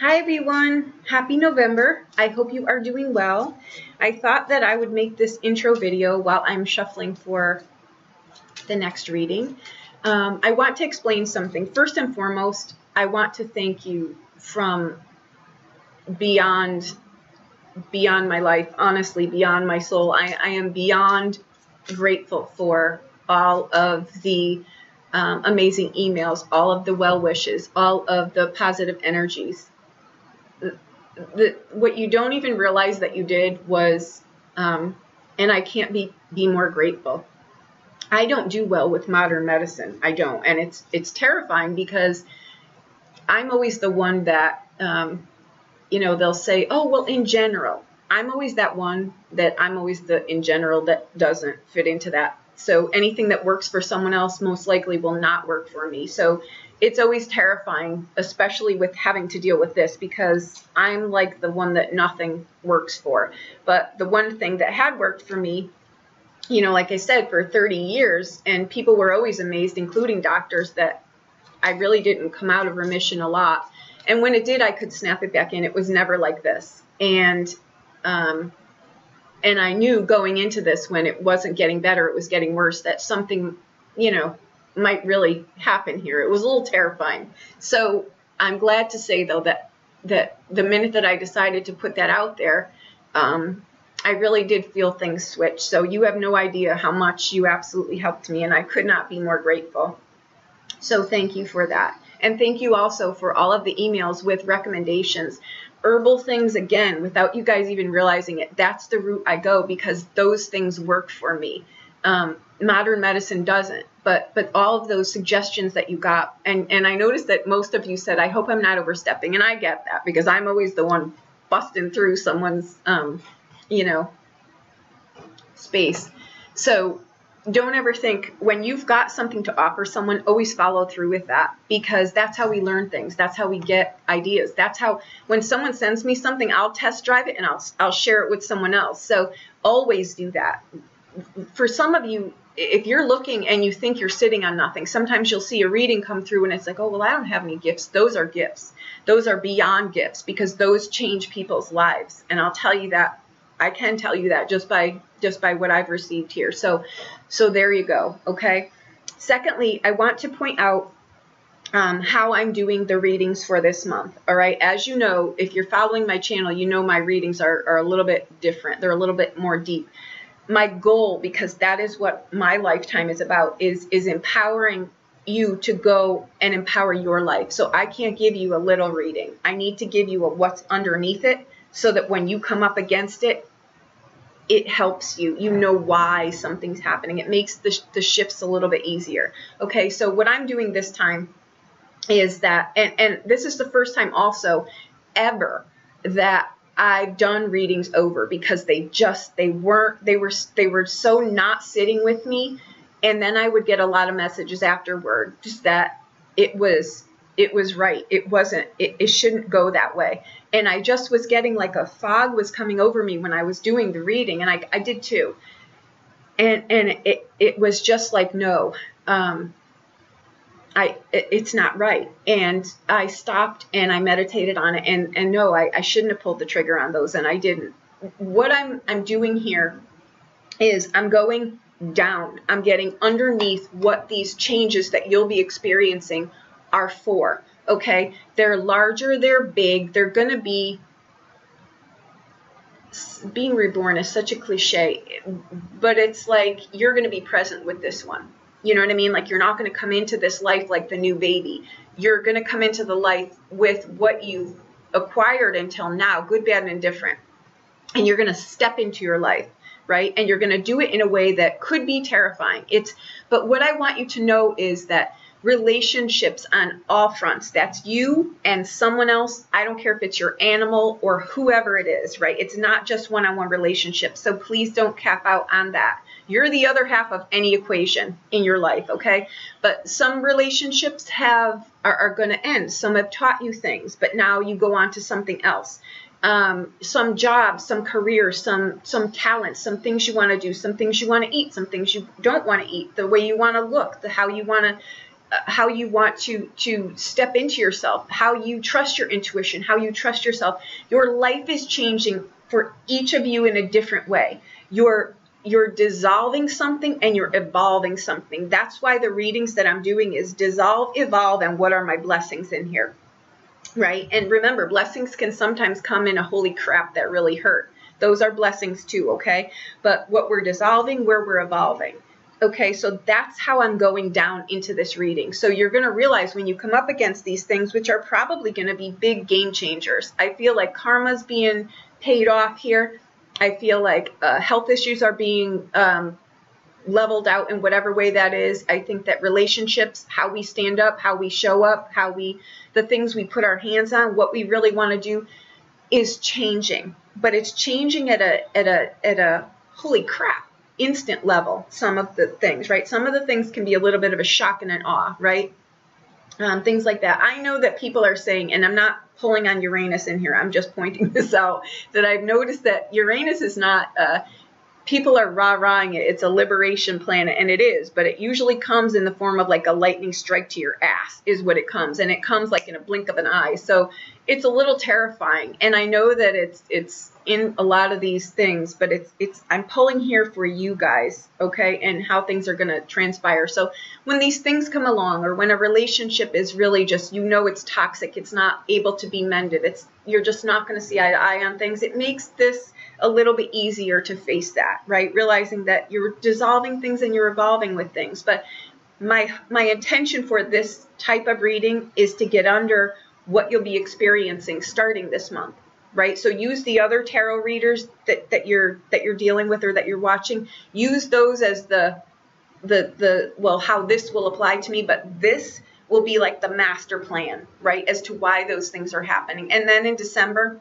Hi everyone, happy November. I hope you are doing well. I thought that I would make this intro video while I'm shuffling for the next reading. I want to explain something. First and foremost, I want to thank you from beyond my life, honestly, beyond my soul. I am beyond grateful for all of the amazing emails, all of the well wishes, all of the positive energies. What you don't even realize that you did was, and I can't be more grateful. I don't do well with modern medicine. I don't, and it's terrifying because I'm always the one that, they'll say, oh, well, in general. I'm always that one that I'm always the in general that doesn't fit into that. So anything that works for someone else most likely will not work for me. So it's always terrifying, especially with having to deal with this, because I'm like the one that nothing works for. But the one thing that had worked for me, like I said, for 30 years, and people were always amazed, including doctors, that I really didn't come out of remission a lot. And when it did, I could snap it back in. It was never like this. And I knew going into this, when it wasn't getting better, it was getting worse, that something, might really happen here. It was a little terrifying. So I'm glad to say, though, that the minute that I decided to put that out there, I really did feel things switch. So you have no idea how much you absolutely helped me, and I could not be more grateful. So thank you for that. And thank you also for all of the emails with recommendations. Herbal things, again, without you guys even realizing it, that's the route I go, because those things work for me. Modern medicine doesn't, but all of those suggestions that you got, and I noticed that most of you said, I hope I'm not overstepping, and I get that, because I'm always the one busting through someone's, space. So don't ever think, when you've got something to offer someone, always follow through with that, because that's how we learn things. That's how we get ideas. That's how, when someone sends me something, I'll test drive it and I'll share it with someone else. So always do that. For some of you, if you're looking and you think you're sitting on nothing, sometimes you'll see a reading come through and it's like, oh, well, I don't have any gifts. Those are gifts. Those are beyond gifts, because those change people's lives. And I'll tell you that. I can tell you that just by what I've received here. So there you go. Okay. Secondly, I want to point out how I'm doing the readings for this month. All right. As you know, if you're following my channel, you know my readings are a little bit different. They're a little bit more deep. My goal, because that is what my lifetime is about, is empowering you to go and empower your life. So I can't give you a little reading. I need to give you a what's underneath it, so that when you come up against it, it helps you. You know why something's happening. It makes the shifts a little bit easier. Okay, so what I'm doing this time is that, and this is the first time also ever that I've done readings over, because they were so not sitting with me. And then I would get a lot of messages afterward, just that it was right. It wasn't, it shouldn't go that way. And I just was getting like a fog was coming over me when I was doing the reading, and I did too. And it was just like, no, it's not right. And I stopped and I meditated on it, and no, I shouldn't have pulled the trigger on those, and I didn't. What I'm doing here is I'm going down. I'm getting underneath what these changes that you'll be experiencing are for. Okay, they're larger, they're big, they're going to be, being reborn is such a cliche, but it's like you're going to be present with this one. You know what I mean? Like, you're not going to come into this life like the new baby. You're going to come into the life with what you've acquired until now, good, bad, and indifferent. And you're going to step into your life, right? And you're going to do it in a way that could be terrifying. But what I want you to know is that relationships on all fronts, that's you and someone else. I don't care if it's your animal or whoever it is, right? It's not just one-on-one relationships. So please don't cap out on that. You're the other half of any equation in your life, okay? But some relationships are going to end. Some have taught you things, but now you go on to something else. Some jobs, some careers, some talents, some things you want to do, some things you want to eat, some things you don't want to eat, the way you want to look, how you want to how you want to step into yourself, how you trust your intuition, how you trust yourself. Your life is changing for each of you in a different way. You're dissolving something and you're evolving something. That's why the readings that I'm doing is dissolve, evolve, and what are my blessings in here, right? And remember, blessings can sometimes come in a holy crap that really hurt. Those are blessings too, okay? But what we're dissolving, where we're evolving. Okay, so that's how I'm going down into this reading. So you're going to realize when you come up against these things, which are probably going to be big game changers. I feel like karma's being paid off here. I feel like health issues are being leveled out in whatever way that is. I think that relationships, how we stand up, how we show up, the things we put our hands on, what we really want to do is changing. But it's changing at a holy crap instant level. Some of the things, right? Some of the things can be a little bit of a shock and an awe, right? Things like that. I know that people are saying, and I'm not pulling on Uranus in here, I'm just pointing this out, that I've noticed that Uranus is not, people are rah-rahing it. It's a liberation planet, and it is, but it usually comes in the form of like a lightning strike to your ass is what it comes, and it comes like in a blink of an eye. So it's a little terrifying, and I know that it's in a lot of these things, but I'm pulling here for you guys, okay, and how things are going to transpire. So when these things come along, or when a relationship is really just, it's toxic, it's not able to be mended, you're just not going to see eye to eye on things, it makes this a little bit easier to face that, right? Realizing that you're dissolving things and you're evolving with things. But my intention for this type of reading is to get under what you'll be experiencing starting this month, right? So use the other tarot readers that you're dealing with or that you're watching. Use those as well, how this will apply to me, but this will be like the master plan, right? As to why those things are happening. And then in December,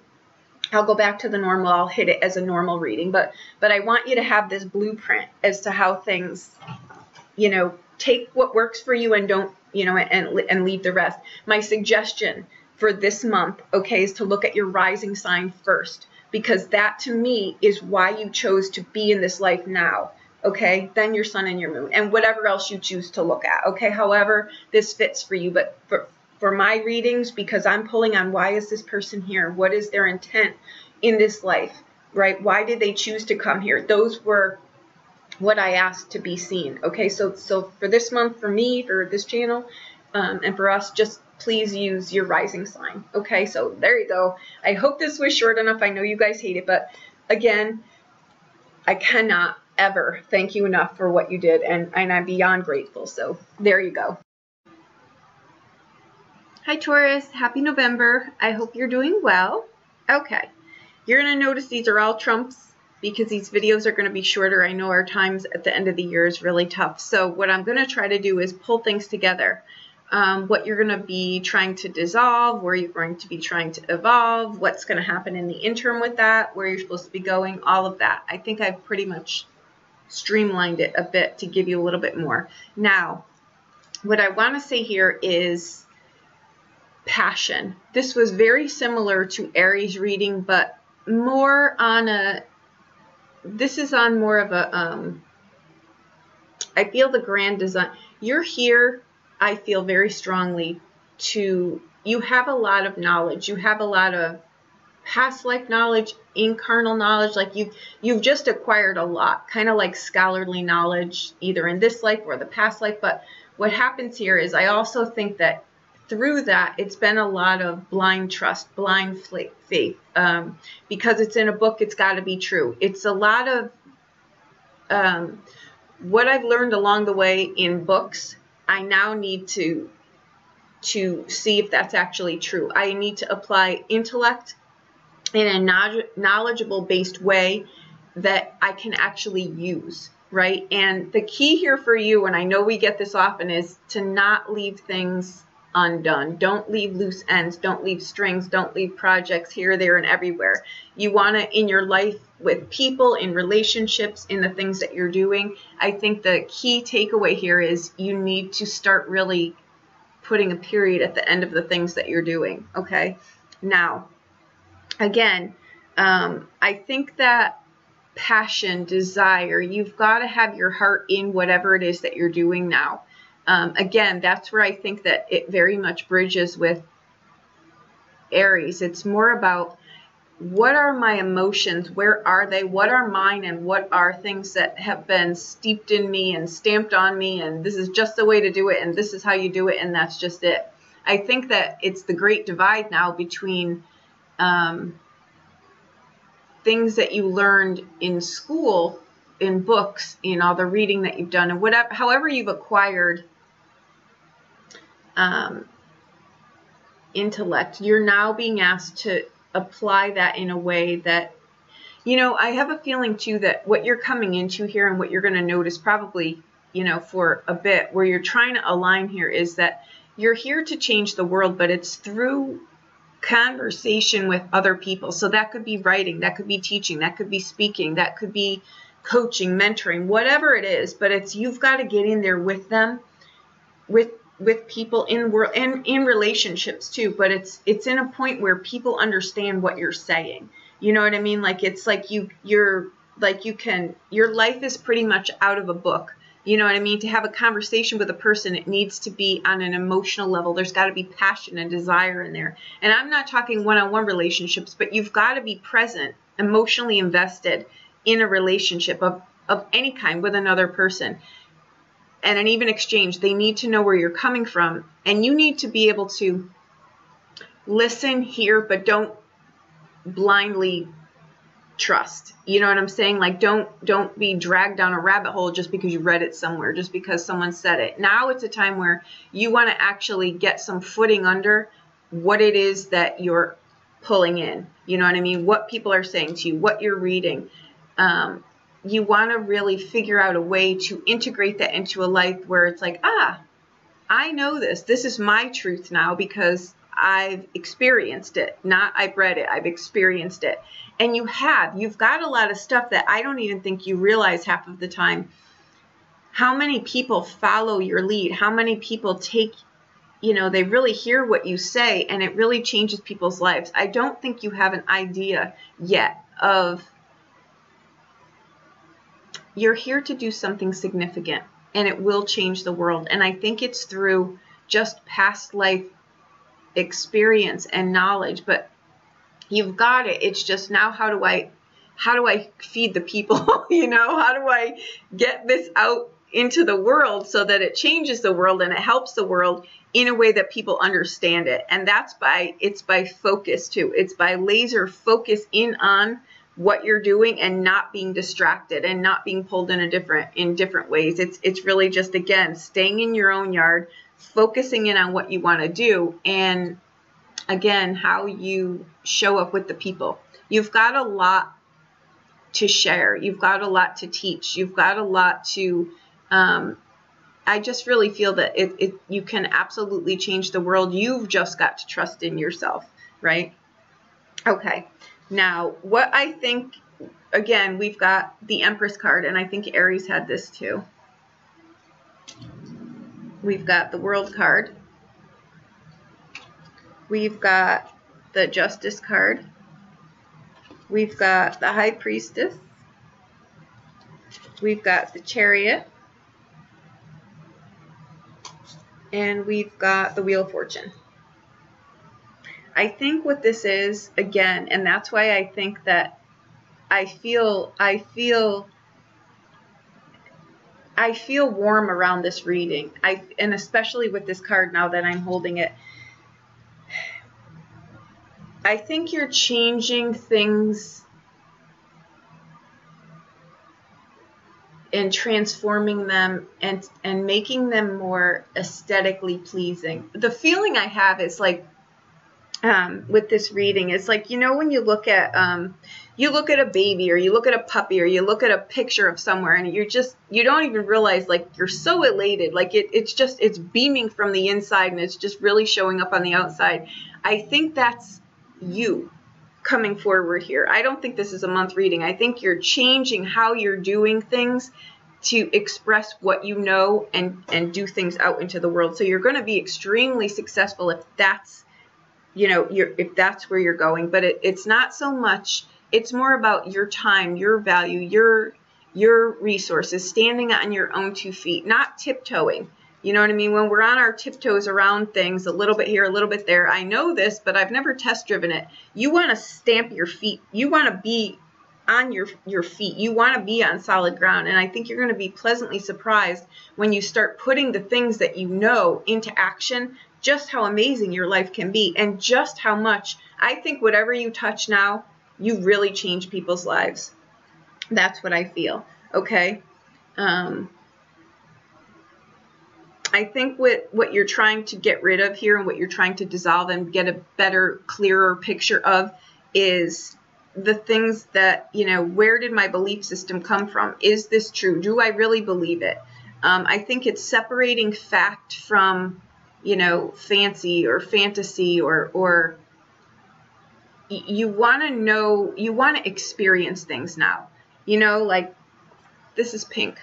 I'll go back to the normal. I'll hit it as a normal reading, but I want you to have this blueprint as to how things, take what works for you and don't, and leave the rest. My suggestion for this month, okay, is to look at your rising sign first, because that to me is why you chose to be in this life now. Okay, then your sun and your moon and whatever else you choose to look at. Okay, however this fits for you, but for my readings, because I'm pulling on why is this person here? What is their intent in this life, right? Why did they choose to come here? Those were what I asked to be seen. Okay, so for this month, for me, for this channel, and for us, just please use your rising sign. Okay, so there you go. I hope this was short enough. I know you guys hate it, but again, I cannot ever thank you enough for what you did, and I'm beyond grateful. So there you go. Hi Taurus, happy November. I hope you're doing well. Okay, you're going to notice these are all trumps because these videos are going to be shorter. I know our times at the end of the year is really tough. So what I'm going to try to do is pull things together. What you're going to be trying to dissolve, where you're going to be trying to evolve, what's going to happen in the interim with that, where you're supposed to be going, all of that. I think I've pretty much streamlined it a bit to give you a little bit more. Now, what I want to say here is passion. This was very similar to Aries reading, but more on this is on more of a, I feel the grand design. You're here, I feel very strongly you have a lot of knowledge. You have a lot of past life knowledge, incarnal knowledge, like you've just acquired a lot, kind of like scholarly knowledge, either in this life or the past life. But what happens here is I also think that through that, it's been a lot of blind trust, blind faith, because it's in a book, it's got to be true. It's a lot of what I've learned along the way in books. I now need to see if that's actually true. I need to apply intellect in a knowledgeable based way that I can actually use, right? And the key here for you, and I know we get this often, is to not leave things undone. Don't leave loose ends. Don't leave strings. Don't leave projects here, there, and everywhere. You want to, in your life with people, in relationships, in the things that you're doing, I think the key takeaway here is you need to start really putting a period at the end of the things that you're doing, okay? Now, again, I think that passion, desire, you've got to have your heart in whatever it is that you're doing now. Again, that's where I think that it very much bridges with Aries. It's more about, what are my emotions? Where are they? What are mine? And what are things that have been steeped in me and stamped on me? And this is just the way to do it. And this is how you do it. And that's just it. I think that it's the great divide now between things that you learned in school, in books, in all the reading that you've done, and whatever, however you've acquired intellect, you're now being asked to apply that in a way that, you know, I have a feeling too that what you're coming into here and what you're going to notice probably, you know, for a bit, where you're trying to align here, is that you're here to change the world, but it's through conversation with other people. So that could be writing, that could be teaching, that could be speaking, that could be coaching, mentoring, whatever it is. But it's, you've got to get in there with them, with people in world and in relationships too. But it's in a point where people understand what you're saying. You know what I mean? Like, it's like your life is pretty much out of a book. You know what I mean? To have a conversation with a person, it needs to be on an emotional level. There's got to be passion and desire in there. And I'm not talking one-on-one relationships, but you've got to be present, emotionally invested in a relationship of any kind with another person. And an even exchange. They need to know where you're coming from. And you need to be able to listen, hear, but don't blindly trust. You know what I'm saying? Like, don't be dragged down a rabbit hole just because you read it somewhere, just because someone said it. Now it's a time where you want to actually get some footing under what it is that you're pulling in. You know what I mean? What people are saying to you, what you're reading. You want to really figure out a way to integrate that into a life where it's like, I know this. This is my truth now because I've experienced it. Not I've read it. I've experienced it. And you've got a lot of stuff that I don't even think you realize half of the time. How many people follow your lead? How many people take, you know, they really hear what you say and it really changes people's lives. I don't think you have an idea yet of, you're here to do something significant and it will change the world. And I think it's through just past life experience and knowledge, but you've got it. It's just now, how do I feed the people? You know, how do I get this out into the world so that it changes the world and it helps the world in a way that people understand it? And it's by focus too. It's by laser focus in on what you're doing and not being distracted and not being pulled in different ways. It's really just, again, staying in your own yard, focusing in on what you want to do, and again, how you show up with the people. You've got a lot to share. You've got a lot to teach. You've got a lot to, I just really feel that you can absolutely change the world. You've just got to trust in yourself, right? Okay. Now, what I think, again, we've got the Empress card, and I think Aries had this too. We've got the World card. We've got the Justice card. We've got the High Priestess. We've got the Chariot. And we've got the Wheel of Fortune. I think what this is, again, and that's why I think that I feel warm around this reading. And especially with this card now that I'm holding it. I think you're changing things and transforming them and making them more aesthetically pleasing. The feeling I have is like, with this reading, it's like, you know, when you look at a baby, or you look at a puppy, or you look at a picture of somewhere, and you don't even realize, like, you're so elated, like it's beaming from the inside and it's just really showing up on the outside. I think that's you coming forward here. I don't think this is a month reading. I think you're changing how you're doing things to express what you know and do things out into the world. So you're going to be extremely successful if that's, you know, if that's where you're going. But it's not so much, it's more about your time, your value, your resources, standing on your own 2 feet, not tiptoeing, You know what I mean? When we're on our tiptoes around things, a little bit here, a little bit there. I know this, but I've never test driven it. You want to stamp your feet. You want to be on your feet. You want to be on solid ground. And I think you're going to be pleasantly surprised when you start putting the things that you know into action, just how amazing your life can be, and just how much, I think whatever you touch now, you really change people's lives. That's what I feel. Okay. I think what you're trying to get rid of here and what you're trying to dissolve and get a better, clearer picture of is the things that, you know, where did my belief system come from? Is this true? Do I really believe it? I think it's separating fact from, you know, fancy or fantasy, or you want to know, you want to experience things now. You know, like this is pink.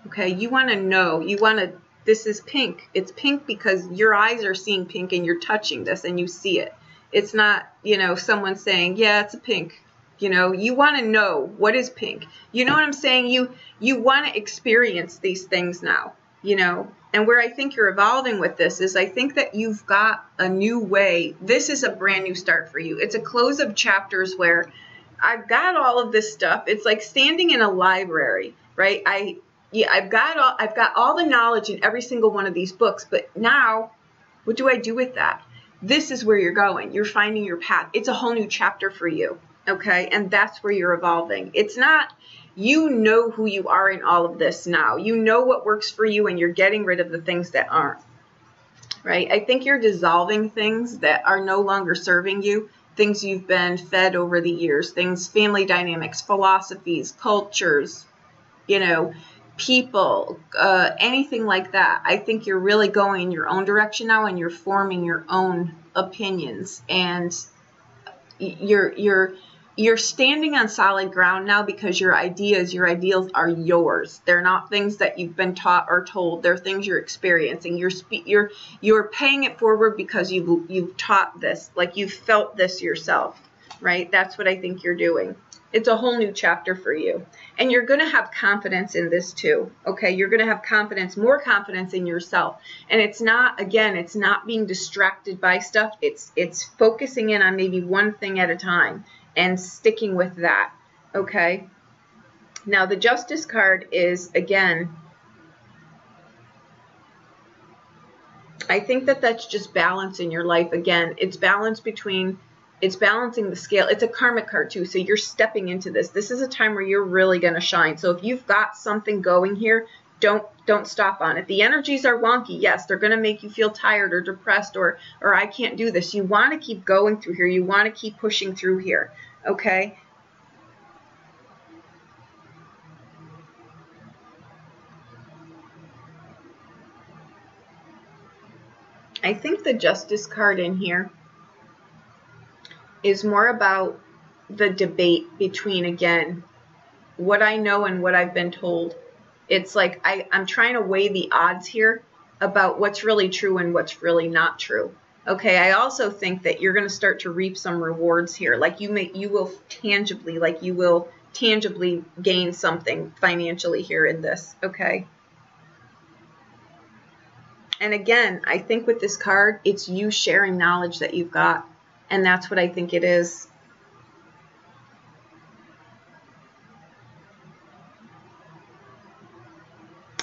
Okay. You want to know, you want to, this is pink. It's pink because your eyes are seeing pink and you're touching this and you see it. It's not, you know, someone saying, yeah, it's a pink. You know, you want to know what is pink. You know what I'm saying? You want to experience these things now, you know. And where I think you're evolving with this is I think that you've got a new way. This is a brand new start for you. It's a close of chapters where I've got all of this stuff. It's like standing in a library, right? I've got all the knowledge in every single one of these books, but now what do I do with that? This is where you're going. You're finding your path. It's a whole new chapter for you, okay? And that's where you're evolving. It's not, you know who you are in all of this now. You know what works for you, and you're getting rid of the things that aren't, right? I think you're dissolving things that are no longer serving you, things you've been fed over the years, things, family dynamics, philosophies, cultures, you know, people, anything like that. I think you're really going in your own direction now, and you're forming your own opinions, and you're standing on solid ground now because your ideas, your ideals are yours. They're not things that you've been taught or told. They're things you're experiencing. You're paying it forward because you've taught this, like you've felt this yourself, right? That's what I think you're doing. It's a whole new chapter for you. And you're going to have confidence in this too. Okay. You're going to have confidence, more confidence in yourself. And it's not, again, it's not being distracted by stuff. It's focusing in on maybe one thing at a time and sticking with that. Okay. Now the Justice card is, again, I think that that's just balance in your life. Again, it's balance between, it's balancing the scale. It's a karmic card too. So you're stepping into this. This is a time where you're really going to shine. So if you've got something going here, don't stop on it. The energies are wonky. Yes, they're going to make you feel tired or depressed or I can't do this. You want to keep going through here. You want to keep pushing through here. Okay. I think the Justice card in here is more about the debate between, again, what I know and what I've been told. It's like I'm trying to weigh the odds here about what's really true and what's really not true. Okay, I also think that you're going to start to reap some rewards here. Like you will tangibly gain something financially here in this. Okay. And again, I think with this card, it's you sharing knowledge that you've got. And that's what I think it is.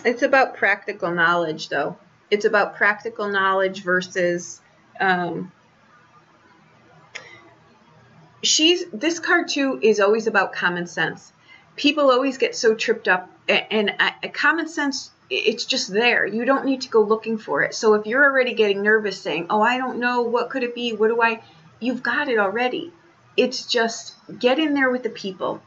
It's about practical knowledge, though. It's about practical knowledge versus this card too is always about common sense. People always get so tripped up, and common sense, it's just there. You don't need to go looking for it. So if you're already getting nervous saying, oh, I don't know, what could it be? You've got it already. It's just get in there with the people.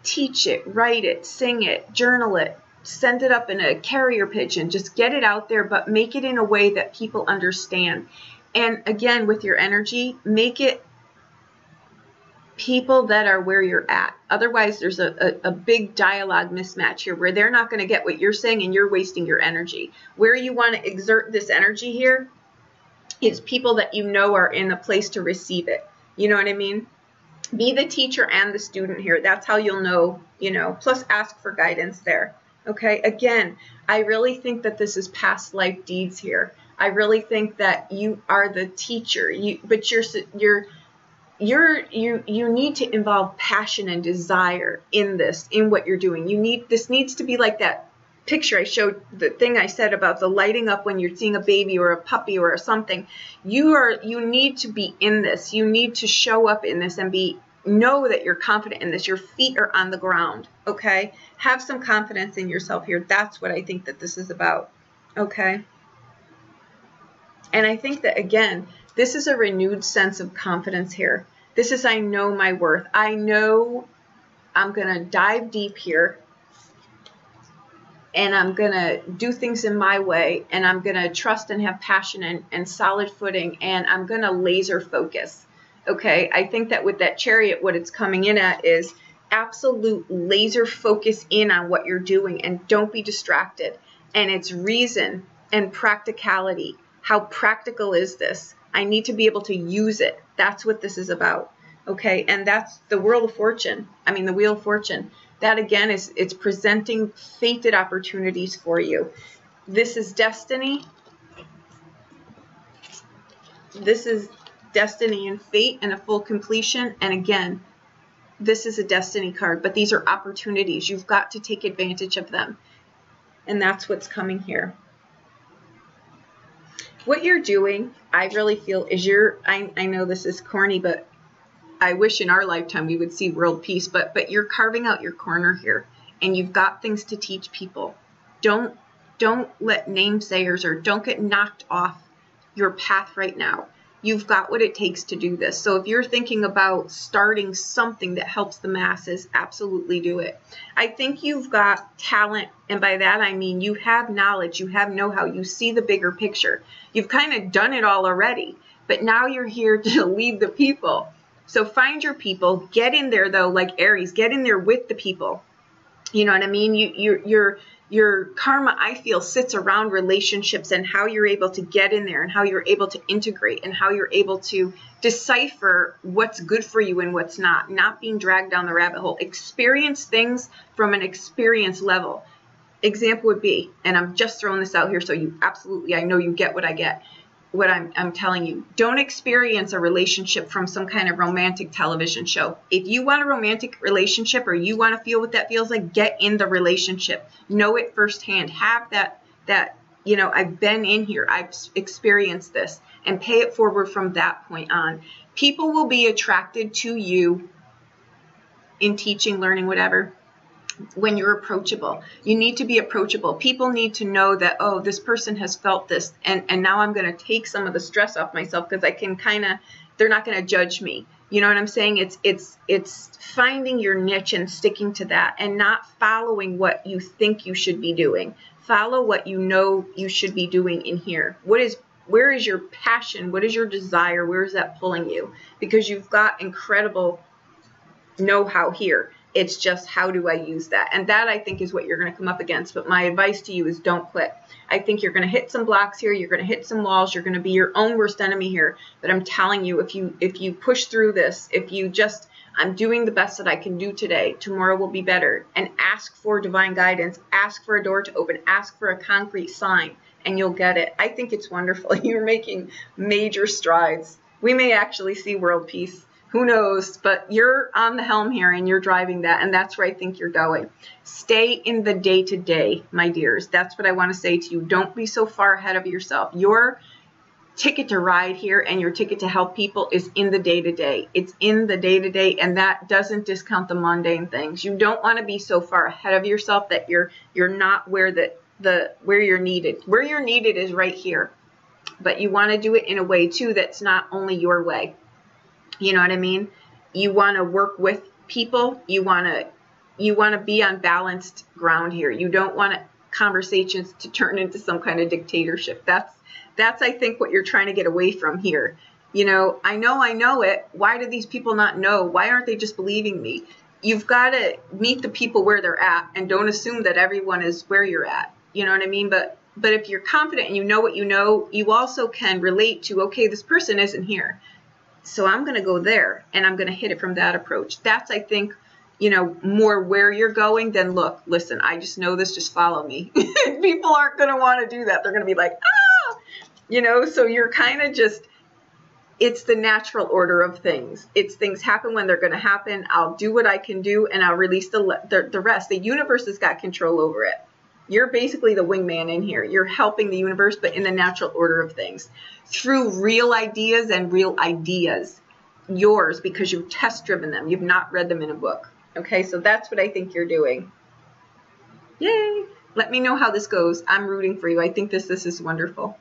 Teach it, write it, sing it, journal it, send it up in a carrier pigeon. Just get it out there, but make it in a way that people understand. And again, with your energy, make it people that are where you're at. Otherwise, there's a big dialogue mismatch here where they're not going to get what you're saying and you're wasting your energy. Where you want to exert this energy here is people that you know are in a place to receive it. You know what I mean? Be the teacher and the student here. That's how you'll know, you know, plus ask for guidance there. Okay, again, I really think that this is past life deeds here. I really think that you are the teacher. But you need to involve passion and desire in this, in what you're doing. This needs to be like that picture I showed, the thing I said about the lighting up when you're seeing a baby or a puppy or something. You need to be in this. You need to show up in this and know that you're confident in this. Your feet are on the ground, okay? Have some confidence in yourself here. That's what I think that this is about, okay? And I think that, again, this is a renewed sense of confidence here. This is, I know my worth. I know I'm going to dive deep here, and I'm going to do things in my way, and I'm going to trust and have passion and solid footing, and I'm going to laser focus. Okay, I think that with that Chariot, what it's coming in at is absolute laser focus in on what you're doing, and don't be distracted. And it's reason and practicality. How practical is this? I need to be able to use it. That's what this is about. Okay, and that's the Wheel of Fortune. That, again, it's presenting fated opportunities for you. This is destiny. This is destiny and fate and a full completion. And again, this is a destiny card, but these are opportunities. You've got to take advantage of them. And that's what's coming here. What you're doing, I really feel, is I know this is corny, but I wish in our lifetime we would see world peace, but you're carving out your corner here, and you've got things to teach people. Don't let namesayers, or don't get knocked off your path right now. You've got what it takes to do this. So if you're thinking about starting something that helps the masses, absolutely do it. I think you've got talent, and by that I mean you have knowledge, you have know-how, you see the bigger picture. You've kind of done it all already, but now you're here to lead the people. So find your people, get in there though, like Aries, get in there with the people. You know what I mean? Your karma, I feel, sits around relationships and how you're able to get in there and how you're able to integrate and how you're able to decipher what's good for you and what's not being dragged down the rabbit hole. Experience things from an experience level. Example would be, and I'm just throwing this out here so you absolutely, I know you get what I get. What I'm telling you, don't experience a relationship from some kind of romantic television show. If you want a romantic relationship or you want to feel what that feels like, get in the relationship. Know it firsthand. Have that, you know, I've been in here. I've experienced this, and pay it forward from that point on. People will be attracted to you in teaching, learning, whatever, when you're approachable. You need to be approachable. People need to know that, oh, this person has felt this, and now I'm going to take some of the stress off myself because I can they're not going to judge me. You know what I'm saying? It's finding your niche and sticking to that, and not following what you think you should be doing. Follow what you know you should be doing in here. Where is your passion? What is your desire? Where is that pulling you? Because you've got incredible know-how here. It's just, how do I use that? And that, I think, is what you're going to come up against. But my advice to you is don't quit. I think you're going to hit some blocks here. You're going to hit some walls. You're going to be your own worst enemy here. But I'm telling you, if you push through this, if you just, I'm doing the best that I can do today, tomorrow will be better. And ask for divine guidance. Ask for a door to open. Ask for a concrete sign, and you'll get it. I think it's wonderful. You're making major strides. We may actually see world peace. Who knows? But you're on the helm here, and you're driving that, and that's where I think you're going. Stay in the day-to-day, my dears. That's what I want to say to you. Don't be so far ahead of yourself. Your ticket to ride here and your ticket to help people is in the day-to-day. It's in the day-to-day, and that doesn't discount the mundane things. You don't want to be so far ahead of yourself that you're not where where you're needed. Where you're needed is right here. But you want to do it in a way, too, that's not only your way. You know what I mean? You want to work with people. You want to be on balanced ground here. You don't want conversations to turn into some kind of dictatorship. That's I think what you're trying to get away from here. You know I it. Why do these people not know? Why aren't they just believing me? You've got to meet the people where they're at, and don't assume that everyone is where you're at. You know what I mean? But if you're confident and you know what you know, you also can relate to, okay, this person isn't here, so I'm going to go there, and I'm going to hit it from that approach. That's, I think, more where you're going than, look, listen, I just know this, just follow me. People aren't going to want to do that. They're going to be like, so you're kind of just, it's the natural order of things. It's things happen when they're going to happen. I'll do what I can do, and I'll release the rest. The universe has got control over it. You're basically the wingman in here. You're helping the universe, but in the natural order of things. Through real ideas and real ideas. Yours, because you've test-driven them. You've not read them in a book. Okay, so that's what I think you're doing. Yay! Let me know how this goes. I'm rooting for you. I think this is wonderful.